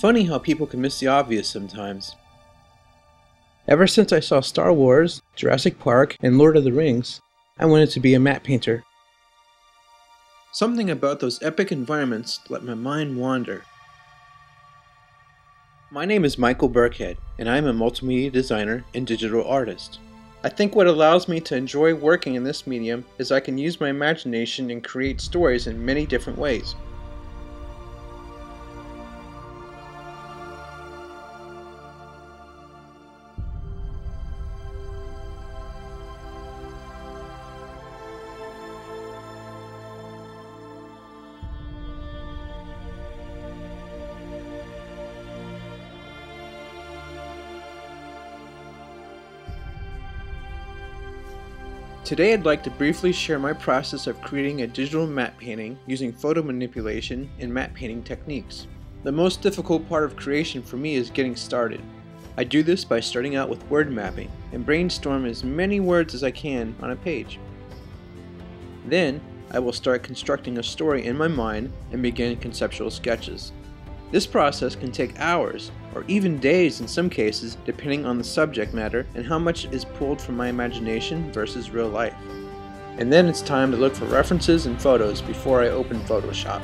Funny how people can miss the obvious sometimes. Ever since I saw Star Wars, Jurassic Park, and Lord of the Rings, I wanted to be a matte painter. Something about those epic environments let my mind wander. My name is Michael Burkhead, and I am a multimedia designer and digital artist. I think what allows me to enjoy working in this medium is I can use my imagination and create stories in many different ways. Today I'd like to briefly share my process of creating a digital matte painting using photo manipulation and matte painting techniques. The most difficult part of creation for me is getting started. I do this by starting out with word mapping and brainstorm as many words as I can on a page. Then I will start constructing a story in my mind and begin conceptual sketches. This process can take hours, or even days in some cases, depending on the subject matter and how much is pulled from my imagination versus real life. And then it's time to look for references and photos before I open Photoshop.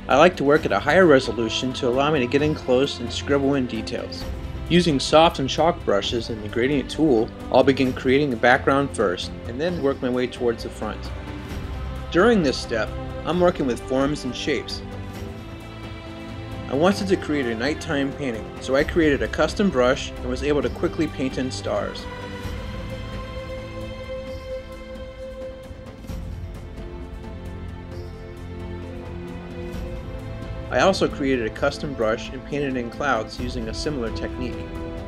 I like to work at a higher resolution to allow me to get in close and scribble in details. Using soft and chalk brushes and the gradient tool, I'll begin creating a background first, and then work my way towards the front. During this step, I'm working with forms and shapes. I wanted to create a nighttime painting, so I created a custom brush and was able to quickly paint in stars. I also created a custom brush and painted in clouds using a similar technique.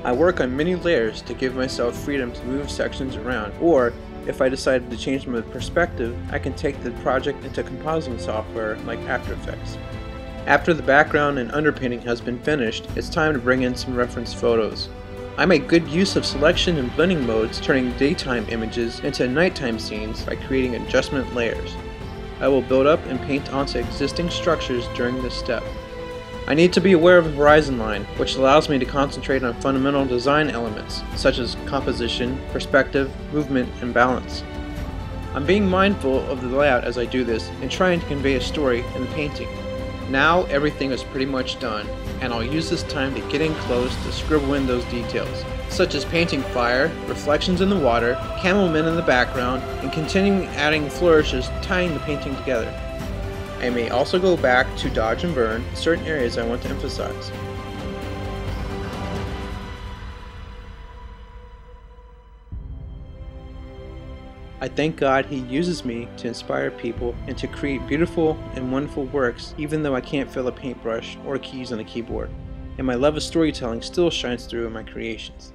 I work on many layers to give myself freedom to move sections around, or if I decided to change my perspective, I can take the project into compositing software like After Effects. After the background and underpainting has been finished, it's time to bring in some reference photos. I make good use of selection and blending modes, turning daytime images into nighttime scenes by creating adjustment layers. I will build up and paint onto existing structures during this step. I need to be aware of the horizon line, which allows me to concentrate on fundamental design elements, such as composition, perspective, movement, and balance. I'm being mindful of the layout as I do this and trying to convey a story in the painting. Now everything is pretty much done, and I'll use this time to get in close to scribble in those details, such as painting fire, reflections in the water, camel men in the background, and continuing adding flourishes tying the painting together. I may also go back to dodge and burn certain areas I want to emphasize. I thank God He uses me to inspire people and to create beautiful and wonderful works even though I can't fill a paintbrush or keys on a keyboard. And my love of storytelling still shines through in my creations.